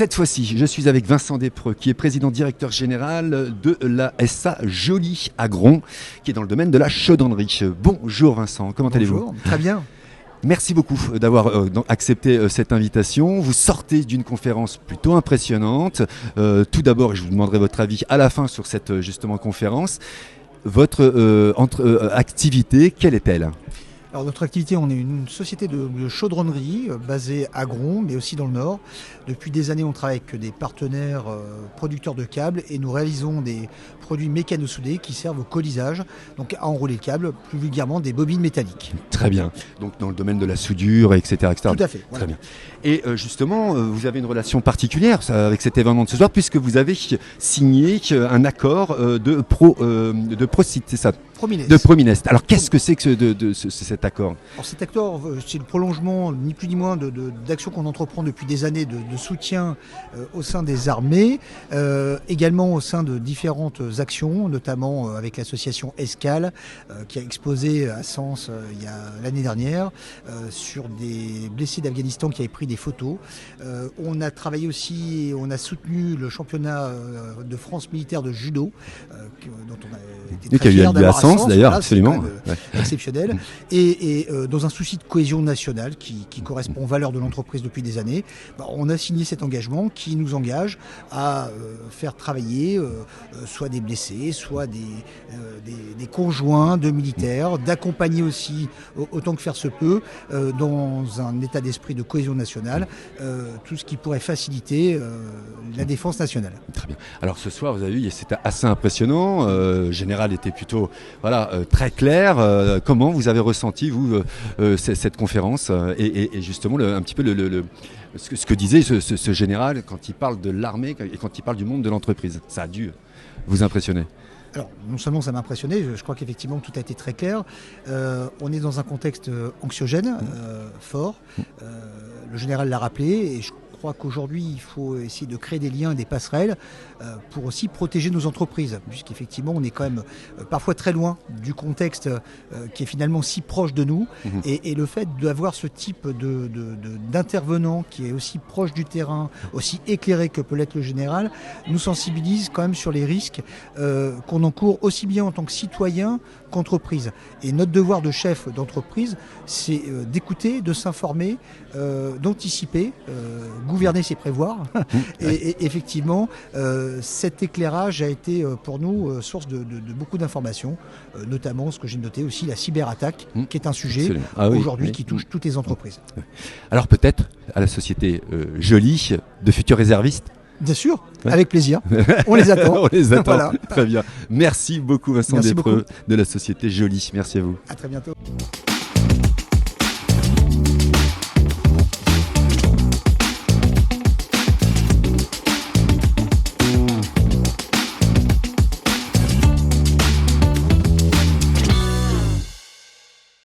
Cette fois-ci, je suis avec Vincent Despreux, qui est président-directeur général de la SA Joly Agron, qui est dans le domaine de la chaudronnerie. Bonjour Vincent, comment allez-vous ? Bonjour, très bien. Merci beaucoup d'avoir accepté cette invitation. Vous sortez d'une conférence plutôt impressionnante. Tout d'abord, je vous demanderai votre avis à la fin sur cette justement conférence. Votre activité, quelle est-elle ? Alors notre activité, on est une société de chaudronnerie basée à Gron, mais aussi dans le Nord. Depuis des années, on travaille avec des partenaires producteurs de câbles et nous réalisons des produits mécano-soudés qui servent au colisage, donc à enrouler le câble, plus vulgairement des bobines métalliques. Très bien. Donc dans le domaine de la soudure, etc. Tout à fait. Voilà. Très bien. Et justement, vous avez une relation particulière avec cet événement de ce soir, puisque vous avez signé un accord de Procit, c'est ça ? Promines. De Prominest. Alors qu'est-ce que c'est que cet accord ? Alors cet accord, c'est le prolongement, ni plus ni moins, d'actions qu'on entreprend depuis des années de soutien au sein des armées, également au sein de différentes actions, notamment avec l'association Escale, qui a exposé à Sens l'année dernière sur des blessés d'Afghanistan qui avaient pris des photos. On a travaillé aussi, on a soutenu le championnat de France militaire de judo, dont on a été très fiers d'avoir à Sens. D'ailleurs, absolument. Exceptionnel. Et dans un souci de cohésion nationale qui correspond aux valeurs de l'entreprise depuis des années, on a signé cet engagement qui nous engage à faire travailler soit des blessés, soit des conjoints de militaires, d'accompagner aussi, autant que faire se peut, dans un état d'esprit de cohésion nationale, tout ce qui pourrait faciliter la défense nationale. Très bien. Alors ce soir, vous avez vu, c'était assez impressionnant. Le général était plutôt très clair. Comment vous avez ressenti, vous, cette conférence et justement un petit peu ce que disait ce général quand il parle de l'armée et quand il parle du monde de l'entreprise. Ça a dû vous impressionner. Alors, non seulement ça m'a impressionné, je crois qu'effectivement tout a été très clair. On est dans un contexte anxiogène, fort. Le général l'a rappelé et je crois qu'aujourd'hui, il faut essayer de créer des liens et des passerelles pour aussi protéger nos entreprises, puisqu'effectivement, on est quand même parfois très loin du contexte qui est finalement si proche de nous. Et le fait d'avoir ce type d'intervenant qui est aussi proche du terrain, aussi éclairé que peut l'être le général, nous sensibilise quand même sur les risques qu'on encourt aussi bien en tant que citoyen qu'entreprise. Et notre devoir de chef d'entreprise, c'est d'écouter, de s'informer, d'anticiper, gouverner, c'est prévoir. Et effectivement, cet éclairage a été pour nous source de beaucoup d'informations, notamment ce que j'ai noté aussi, la cyberattaque, qui est un sujet aujourd'hui qui touche toutes les entreprises. Alors peut-être à la société Joly, de futurs réservistes. Bien sûr, avec plaisir. On les attend. On les attend. Voilà. Très bien. Merci beaucoup Vincent Despreux de la société Joly. Merci à vous. À très bientôt.